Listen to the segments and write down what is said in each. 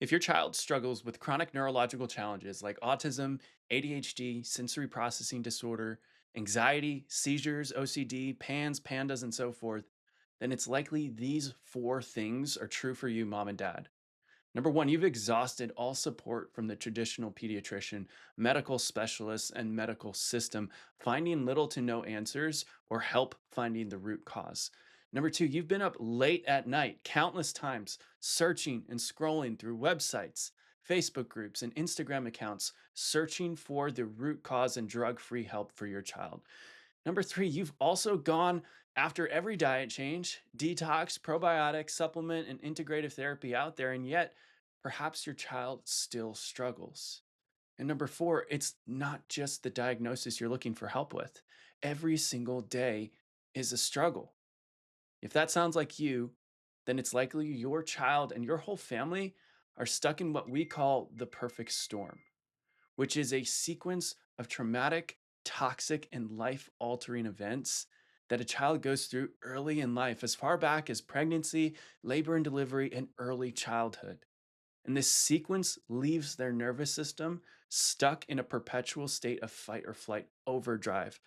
If your child struggles with chronic neurological challenges like autism, ADHD, sensory processing disorder, anxiety, seizures, OCD, PANS, PANDAS, and so forth, then it's likely these four things are true for you, mom and dad. Number one, you've exhausted all support from the traditional pediatrician, medical specialists, and medical system, finding little to no answers or help finding the root cause. Number two, you've been up late at night, countless times, searching and scrolling through websites, Facebook groups, and Instagram accounts, searching for the root cause and drug free help for your child. Number three, you've also gone after every diet change, detox, probiotic, supplement, and integrative therapy out there, and yet perhaps your child still struggles. And number four, it's not just the diagnosis you're looking for help with. Every single day is a struggle. If that sounds like you, then it's likely your child and your whole family are stuck in what we call the perfect storm, which is a sequence of traumatic, toxic, and life altering events that a child goes through early in life, as far back as pregnancy, labor and delivery, and early childhood. And this sequence leaves their nervous system stuck in a perpetual state of fight or flight overdrive.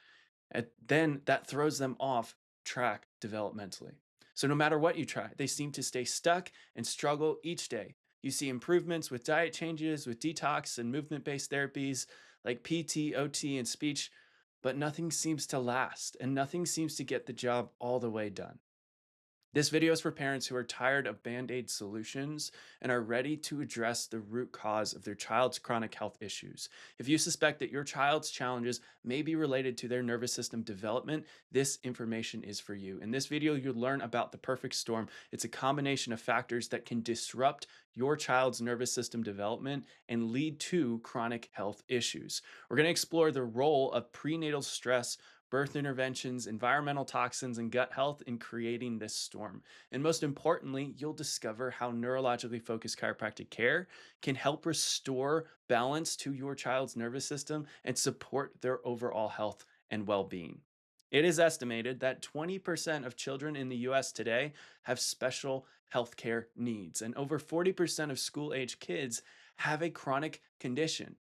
And then that throws them off track developmentally. So, no matter what you try, they seem to stay stuck and struggle each day. You see improvements with diet changes, with detox and movement based therapies like PT, OT, and speech, but nothing seems to last and nothing seems to get the job all the way done. This video is for parents who are tired of band aid solutions and are ready to address the root cause of their child's chronic health issues. If you suspect that your child's challenges may be related to their nervous system development, this information is for you. In this video, you'll learn about the perfect storm. It's a combination of factors that can disrupt your child's nervous system development and lead to chronic health issues. We're going to explore the role of prenatal stress, birth interventions, environmental toxins, and gut health in creating this storm. And most importantly, you'll discover how neurologically focused chiropractic care can help restore balance to your child's nervous system and support their overall health and well being. It is estimated that 20% of children in the US today have special healthcare needs, and over 40% of school age kids have a chronic condition.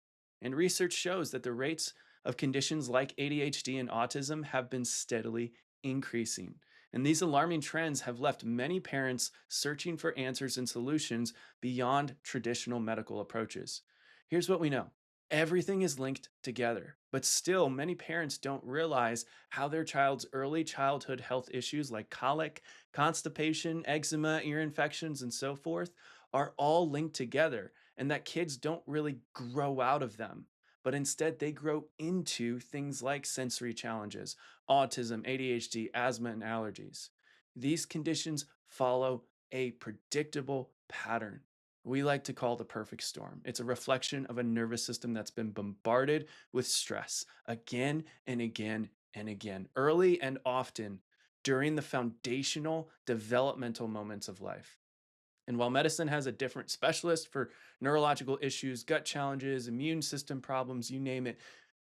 And research shows that the rates of conditions like ADHD and autism have been steadily increasing. And these alarming trends have left many parents searching for answers and solutions beyond traditional medical approaches. Here's what we know: everything is linked together, but still, many parents don't realize how their child's early childhood health issues like colic, constipation, eczema, ear infections, and so forth are all linked together, and that kids don't really grow out of them, but instead they grow into things like sensory challenges, autism, ADHD, asthma, and allergies. These conditions follow a predictable pattern we like to call the perfect storm. It's a reflection of a nervous system that's been bombarded with stress again and again and again, early and often during the foundational developmental moments of life. And while medicine has a different specialist for neurological issues, gut challenges, immune system problems, you name it,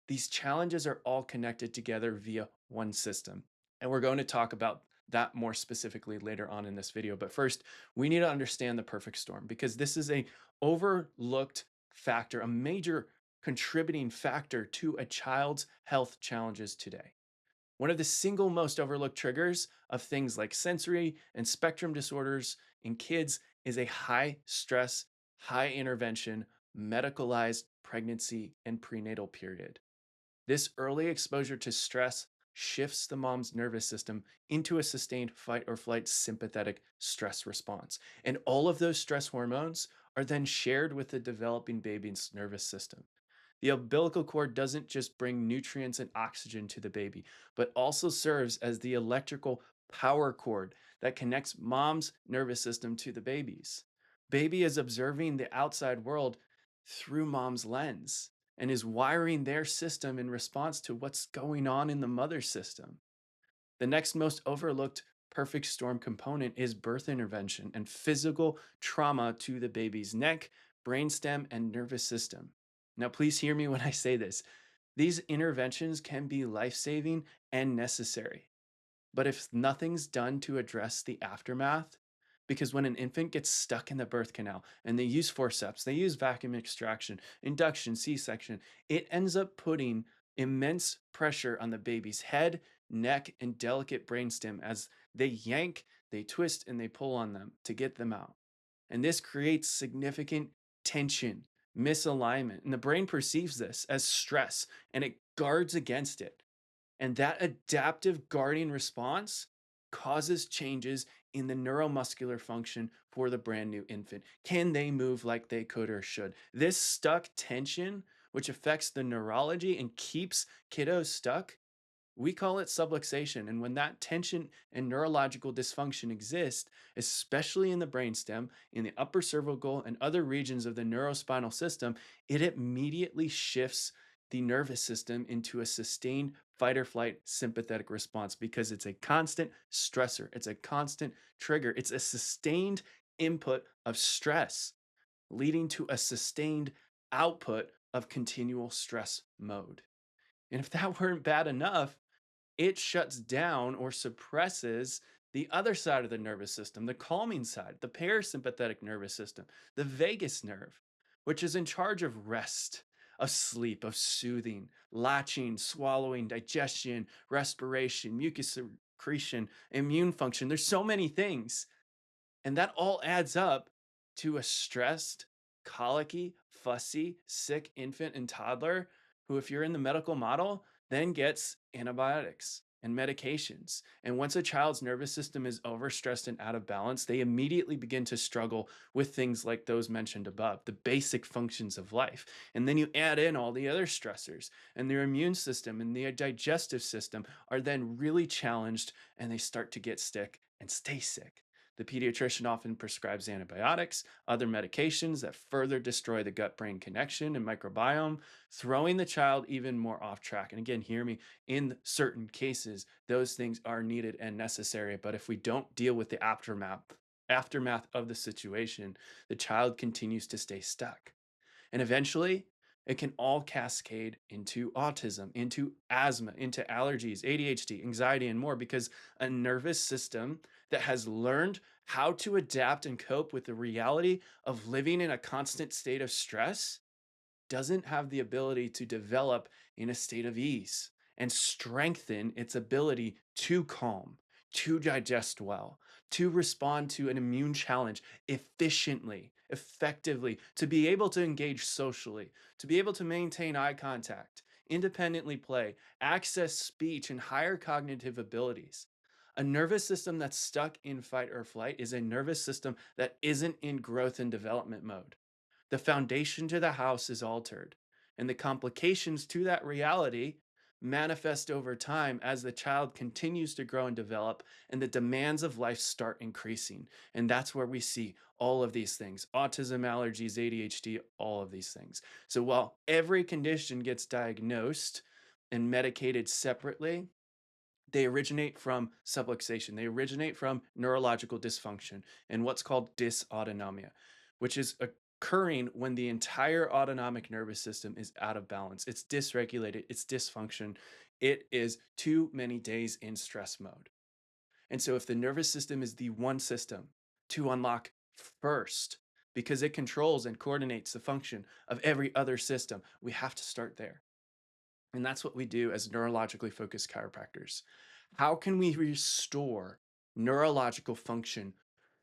these challenges are all connected together via one system. And we're going to talk about that more specifically later on in this video. But first, we need to understand the perfect storm because this is a overlooked factor, a major contributing factor to a child's health challenges today. One of the single most overlooked triggers of things like sensory and spectrum disorders in kids is a high stress, high intervention, medicalized pregnancy and prenatal period. This early exposure to stress shifts the mom's nervous system into a sustained fight or flight sympathetic stress response. And all of those stress hormones are then shared with the developing baby's nervous system. The umbilical cord doesn't just bring nutrients and oxygen to the baby, but also serves as the electrical power cord that connects mom's nervous system to the baby's. Baby is observing the outside world through mom's lens and is wiring their system in response to what's going on in the mother's system. The next most overlooked perfect storm component is birth intervention and physical trauma to the baby's neck, brainstem, and nervous system. Now, please hear me when I say this. These interventions can be life saving and necessary. But if nothing's done to address the aftermath, because when an infant gets stuck in the birth canal and they use forceps, they use vacuum extraction, induction, C-section, it ends up putting immense pressure on the baby's head, neck, and delicate brainstem as they yank, they twist, and they pull on them to get them out. And this creates significant tension, misalignment, and the brain perceives this as stress and it guards against it. And that adaptive guarding response causes changes in the neuromuscular function for the brand new infant. Can they move like they could or should? This stuck tension, which affects the neurology and keeps kiddos stuck, we call it subluxation. And when that tension and neurological dysfunction exist, especially in the brainstem, in the upper cervical, and other regions of the neurospinal system, it immediately shifts the nervous system into a sustained fight or flight sympathetic response because it's a constant stressor, it's a constant trigger, it's a sustained input of stress, leading to a sustained output of continual stress mode. And if that weren't bad enough, it shuts down or suppresses the other side of the nervous system, the calming side, the parasympathetic nervous system, the vagus nerve, which is in charge of rest, of sleep, of soothing, latching, swallowing, digestion, respiration, mucus secretion, immune function. There's so many things, and that all adds up to a stressed, colicky, fussy, sick infant and toddler who, if you're in the medical model, then gets antibiotics and medications. And once a child's nervous system is overstressed and out of balance, they immediately begin to struggle with things like those mentioned above, the basic functions of life. And then you add in all the other stressors, and their immune system and the digestive system are then really challenged, and they start to get sick and stay sick. The pediatrician often prescribes antibiotics, other medications that further destroy the gut brain connection and microbiome, throwing the child even more off track. And again, hear me, in certain cases, those things are needed and necessary. But if we don't deal with the aftermath of the situation, the child continues to stay stuck. And eventually, it can all cascade into autism, into asthma, into allergies, ADHD, anxiety, and more because a nervous system that has learned how to adapt and cope with the reality of living in a constant state of stress doesn't have the ability to develop in a state of ease and strengthen its ability to calm, to digest well, to respond to an immune challenge efficiently, effectively, to be able to engage socially, to be able to maintain eye contact, independently play, access speech, and higher cognitive abilities. A nervous system that's stuck in fight or flight is a nervous system that isn't in growth and development mode. The foundation to the house is altered, and the complications to that reality manifest over time as the child continues to grow and develop, and the demands of life start increasing. And that's where we see all of these things: autism, allergies, ADHD, all of these things. So while every condition gets diagnosed and medicated separately, they originate from subluxation. They originate from neurological dysfunction and what's called dysautonomia, which is occurring when the entire autonomic nervous system is out of balance. It's dysregulated, it's dysfunction. It is too many days in stress mode. And so, if the nervous system is the one system to unlock first, because it controls and coordinates the function of every other system, we have to start there. And that's what we do as neurologically focused chiropractors. How can we restore neurological function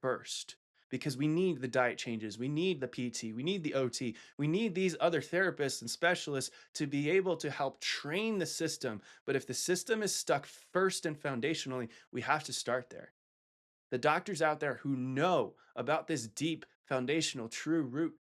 first? Because we need the diet changes, we need the PT, we need the OT, we need these other therapists and specialists to be able to help train the system. But if the system is stuck first and foundationally, we have to start there. The doctors out there who know about this deep, foundational, true root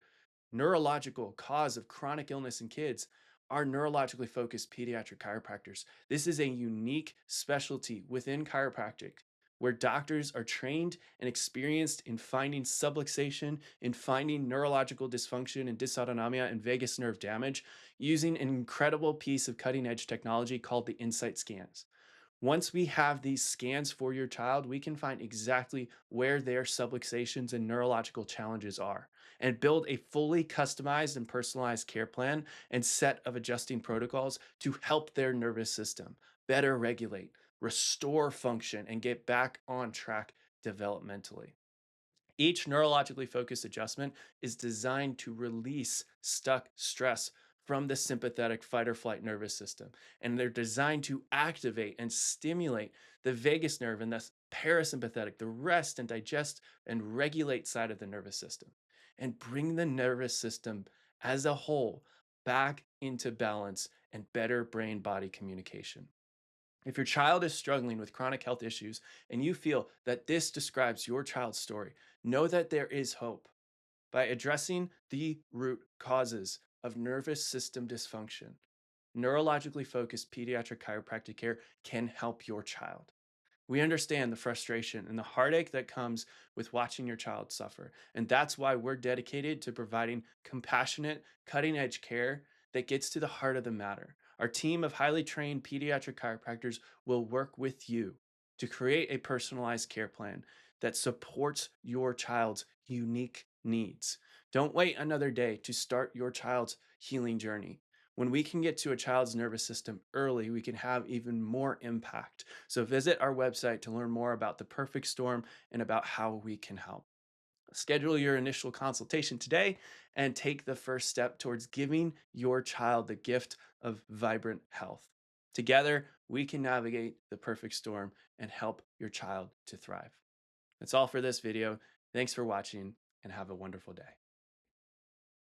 neurological cause of chronic illness in kids are neurologically focused pediatric chiropractors. This is a unique specialty within chiropractic where doctors are trained and experienced in finding subluxation, in finding neurological dysfunction and dysautonomia and vagus nerve damage using an incredible piece of cutting edge technology called the Insight scans. Once we have these scans for your child, we can find exactly where their subluxations and neurological challenges are and build a fully customized and personalized care plan and set of adjusting protocols to help their nervous system better regulate, restore function, and get back on track developmentally. Each neurologically focused adjustment is designed to release stuck stress from the sympathetic fight or flight nervous system. And they're designed to activate and stimulate the vagus nerve and thus parasympathetic, the rest and digest and regulate side of the nervous system, and bring the nervous system as a whole back into balance and better brain body communication. If your child is struggling with chronic health issues and you feel that this describes your child's story, know that there is hope. By addressing the root causes of nervous system dysfunction, neurologically focused pediatric chiropractic care can help your child. We understand the frustration and the heartache that comes with watching your child suffer. And that's why we're dedicated to providing compassionate, cutting edge care that gets to the heart of the matter. Our team of highly trained pediatric chiropractors will work with you to create a personalized care plan that supports your child's unique needs. Don't wait another day to start your child's healing journey. When we can get to a child's nervous system early, we can have even more impact. So visit our website to learn more about the perfect storm and about how we can help. Schedule your initial consultation today and take the first step towards giving your child the gift of vibrant health. Together, we can navigate the perfect storm and help your child to thrive. That's all for this video. Thanks for watching and have a wonderful day.